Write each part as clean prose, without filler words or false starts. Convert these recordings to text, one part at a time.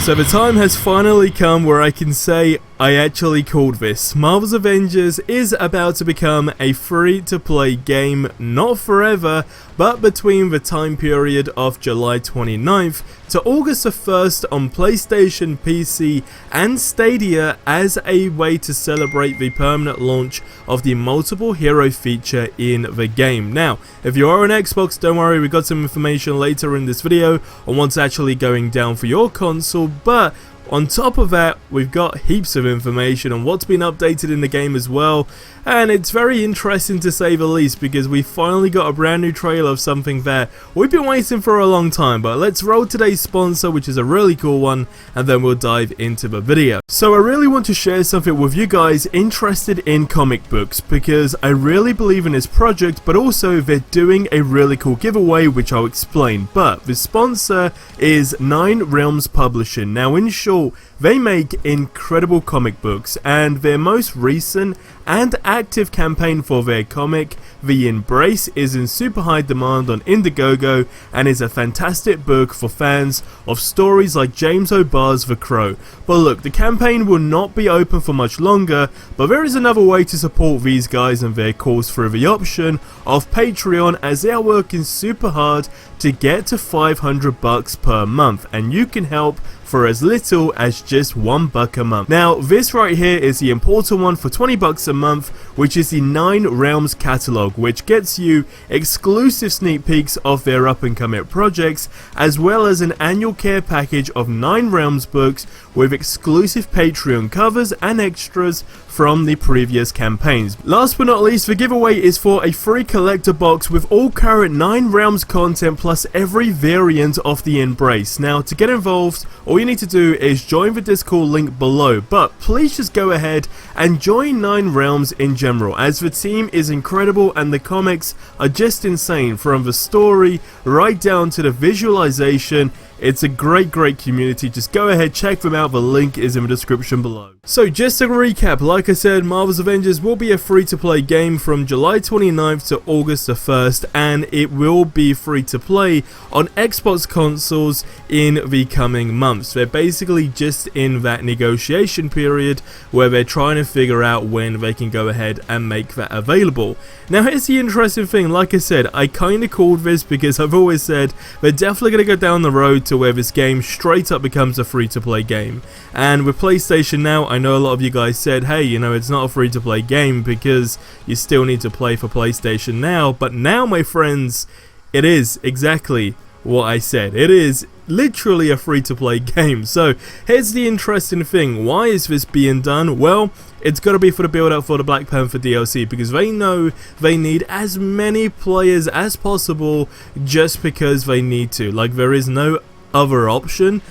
So the time has finally come where I can say I actually called this. Marvel's Avengers is about to become a free-to-play game, not forever, but between the time period of July 29th to August 1st on PlayStation, PC and Stadia as a way to celebrate the permanent launch of the multiple hero feature in the game. Now, if you are on Xbox, don't worry, we got some information later in this video on what's actually going down for your console, but on top of that, we've got heaps of information on what's been updated in the game as well, and it's very interesting to say the least because we finally got a brand new trailer of something that we've been waiting for a long time. But let's roll today's sponsor, which is a really cool one, and then we'll dive into the video. So I really want to share something with you guys interested in comic books because I really believe in this project, but also they're doing a really cool giveaway which I'll explain. But the sponsor is 9 Realms Publishing. Now in short, they make incredible comic books, and their most recent and active campaign for their comic, The Embrace, is in super high demand on Indiegogo and is a fantastic book for fans of stories like James O'Barr's The Crow. But look, the campaign will not be open for much longer, but there is another way to support these guys and their cause through the option of Patreon, as they are working super hard to get to $500 per month, and you can help for as little as just $1 a month. Now this right here is the important one for $20 a month, which is the 9 Realms catalog, which gets you exclusive sneak peeks of their up and coming projects, as well as an annual care package of 9 Realms books with exclusive Patreon covers and extras from the previous campaigns. Last but not least, the giveaway is for a free collector box with all current 9 Realms content plus every variant of the Embrace. Now to get involved, all you need to do is join the Discord link below, but please just go ahead and join 9 Realms in general, as the team is incredible and the comics are just insane, from the story right down to the visualization. It's a great community. Just go ahead, check them out, the link is in the description below. So just to recap, like I said, Marvel's Avengers will be a free-to-play game from July 29th to August 1st, and it will be free-to-play on Xbox consoles in the coming months. They're basically just in that negotiation period where they're trying to figure out when they can go ahead and make that available. Now here's the interesting thing, like I said, I kinda called this because I've always said they're definitely gonna go down the road to where this game straight up becomes a free-to-play game. And with PlayStation Now, I know a lot of you guys said, hey, you know, it's not a free-to-play game because you still need to play for PlayStation Now, but now, my friends, it is exactly what I said. It is literally a free-to-play game. So here's the interesting thing, why is this being done? Well, it's got to be for the build up for the Black Panther DLC, because they know they need as many players as possible just because they need to. Like, there is no other option,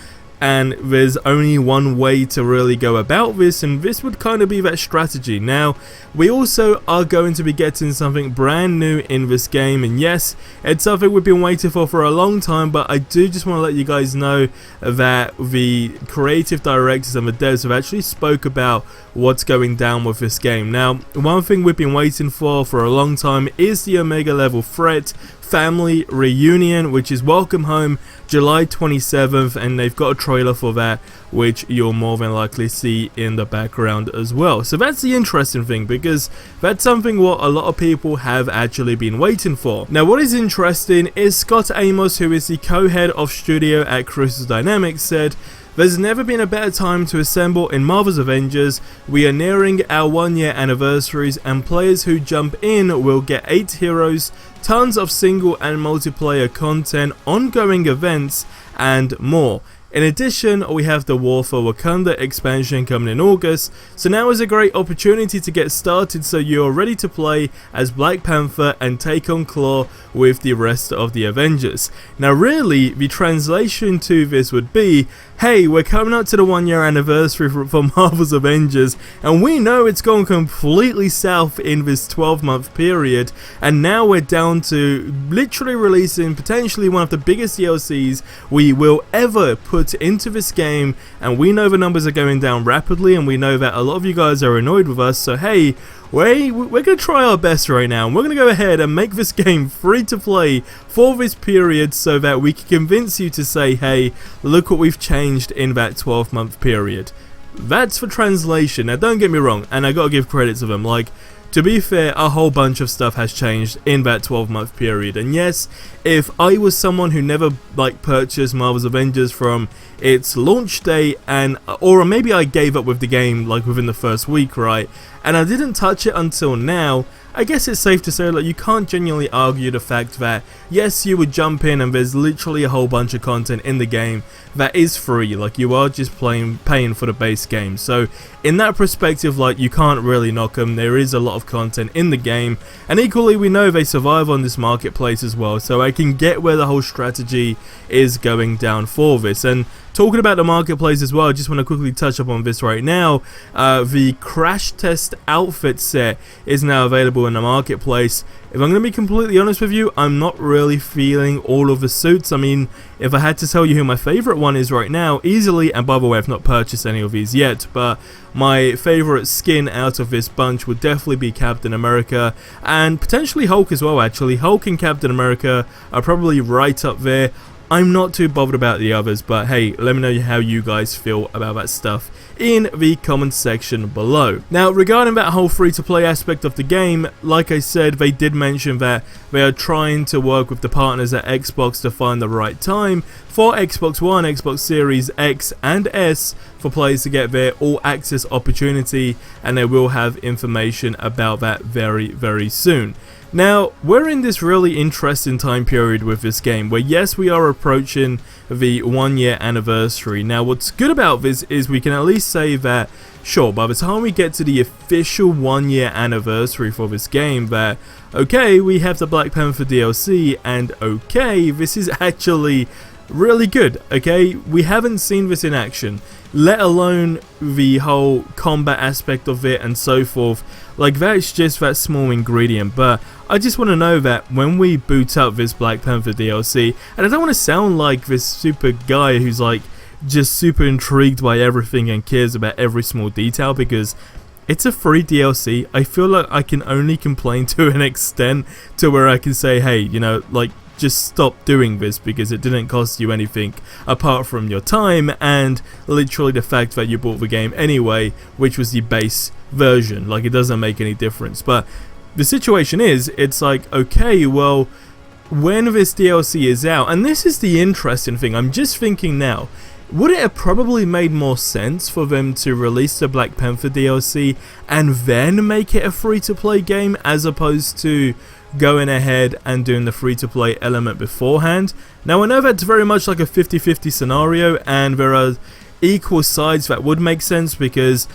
and there's only one way to really go about this, and this would kind of be that strategy. Now we also are going to be getting something brand new in this game, and yes, it's something we've been waiting for a long time, but I do just want to let you guys know that the creative directors and the devs have actually spoke about what's going down with this game. Now one thing we've been waiting for a long time is the Omega level threat family reunion, which is Welcome Home July 27th, and they've got a trailer for that which you'll more than likely see in the background as well. So that's the interesting thing, because that's something what a lot of people have actually been waiting for. Now what is interesting is Scott Amos, who is the co-head of studio at Crystal Dynamics, said, "There's never been a better time to assemble in Marvel's Avengers. We are nearing our 1-year anniversaries, and players who jump in will get 8 heroes, tons of single and multiplayer content, ongoing events, and more. In addition, we have the War for Wakanda expansion coming in August, so now is a great opportunity to get started so you're ready to play as Black Panther and take on Claw with the rest of the Avengers." Now really, the translation to this would be, hey, we're coming up to the 1-year anniversary for Marvel's Avengers, and we know it's gone completely south in this 12-month period, and now we're down to literally releasing potentially one of the biggest DLCs we will ever put put into this game, and we know the numbers are going down rapidly, and we know that a lot of you guys are annoyed with us, so hey, we're going to try our best right now, and we're going to go ahead and make this game free to play for this period so that we can convince you to say, hey, look what we've changed in that 12-month period. That's for translation. Now don't get me wrong, and I gotta give credit to them, like, to be fair, a whole bunch of stuff has changed in that 12-month period, and yes, if I was someone who never purchased Marvel's Avengers from its launch day, or maybe I gave up with the game within the first week, right, and I didn't touch it until now, I guess it's safe to say that you can't genuinely argue the fact that yes, you would jump in and there's literally a whole bunch of content in the game that is free, you are just paying for the base game. So in that perspective, you can't really knock them. There is a lot of content in the game, and equally we know they survive on this marketplace as well, so I can get where the whole strategy is going down for this. And talking about the marketplace as well, I just want to quickly touch up on this right now. The Crash Test outfit set is now available in the marketplace. If I'm going to be completely honest with you, I'm not really feeling all of the suits. I mean, if I had to tell you who my favourite one is right now, easily, and by the way, I've not purchased any of these yet, but my favourite skin out of this bunch would definitely be Captain America, and potentially Hulk as well, actually. Hulk and Captain America are probably right up there. I'm not too bothered about the others, but hey, let me know how you guys feel about that stuff in the comment section below. Now, regarding that whole free-to-play aspect of the game, like I said, they did mention that they are trying to work with the partners at Xbox to find the right time for Xbox One, Xbox Series X and S for players to get their all-access opportunity, and they will have information about that very, very soon. Now, we're in this really interesting time period with this game where yes, we are approaching the 1-year anniversary. Now, what's good about this is we can at least say that, sure, by the time we get to the official 1-year anniversary for this game, that, okay, we have the Black Panther DLC, and okay, this is actually really good, okay? We haven't seen this in action, let alone the whole combat aspect of it and so forth. That's just that small ingredient, but I just want to know that when we boot up this Black Panther DLC, and I don't want to sound like this super guy who's just super intrigued by everything and cares about every small detail, because it's a free DLC. I feel like I can only complain to an extent to where I can say, hey, just stop doing this because it didn't cost you anything apart from your time and literally the fact that you bought the game anyway, which was the base version. It doesn't make any difference. But the situation is, it's okay, well, when this DLC is out, and this is the interesting thing, I'm just thinking now, would it have probably made more sense for them to release the Black Panther DLC and then make it a free-to-play game as opposed to going ahead and doing the free-to-play element beforehand? Now, I know that's very much like a 50-50 scenario, and there are equal sides that would make sense because,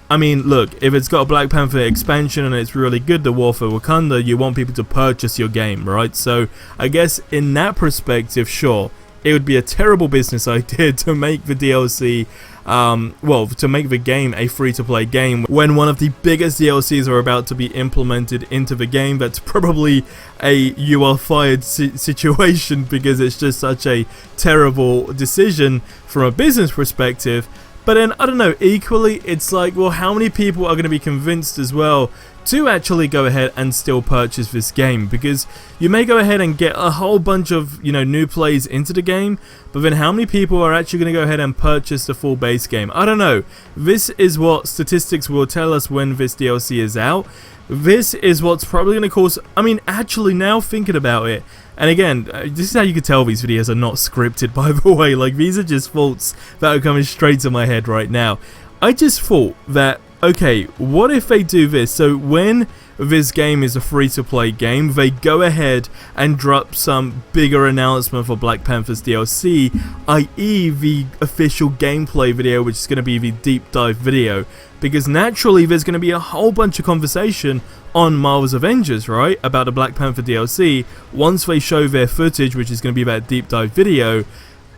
I mean, look, if it's got a Black Panther expansion and it's really good, the War for Wakanda, you want people to purchase your game, right? So, I guess in that perspective, sure, it would be a terrible business idea to make the DLC, to make the game a free-to-play game when one of the biggest DLCs are about to be implemented into the game. That's probably a you are fired situation because it's just such a terrible decision from a business perspective. But then, I don't know, equally, it's well, how many people are going to be convinced as well to actually go ahead and still purchase this game? Because you may go ahead and get a whole bunch of, new plays into the game, but then how many people are actually going to go ahead and purchase the full base game? I don't know. This is what statistics will tell us when this DLC is out. This is what's probably going to cause, I mean, actually now thinking about it, and again, this is how you can tell these videos are not scripted, by the way, these are just thoughts that are coming straight to my head right now. I just thought that, okay, what if they do this? So when this game is a free-to-play game, they go ahead and drop some bigger announcement for Black Panther's DLC, i.e. the official gameplay video, which is going to be the deep dive video, because naturally there's going to be a whole bunch of conversation on Marvel's Avengers, right, about the Black Panther DLC once they show their footage, which is going to be that deep dive video.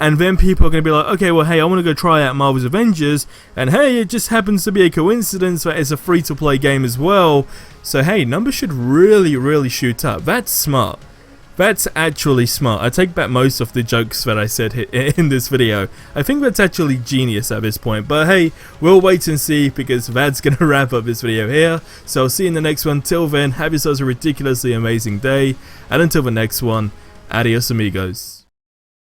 And then people are going to be like, okay, well, hey, I want to go try out Marvel's Avengers, and hey, it just happens to be a coincidence that it's a free-to-play game as well, so hey, numbers should really, really shoot up. That's smart. That's actually smart. I take back most of the jokes that I said in this video. I think that's actually genius at this point. But hey, we'll wait and see, because that's going to wrap up this video here. So I'll see you in the next one. Till then, have yourselves a ridiculously amazing day. And until the next one, adios amigos.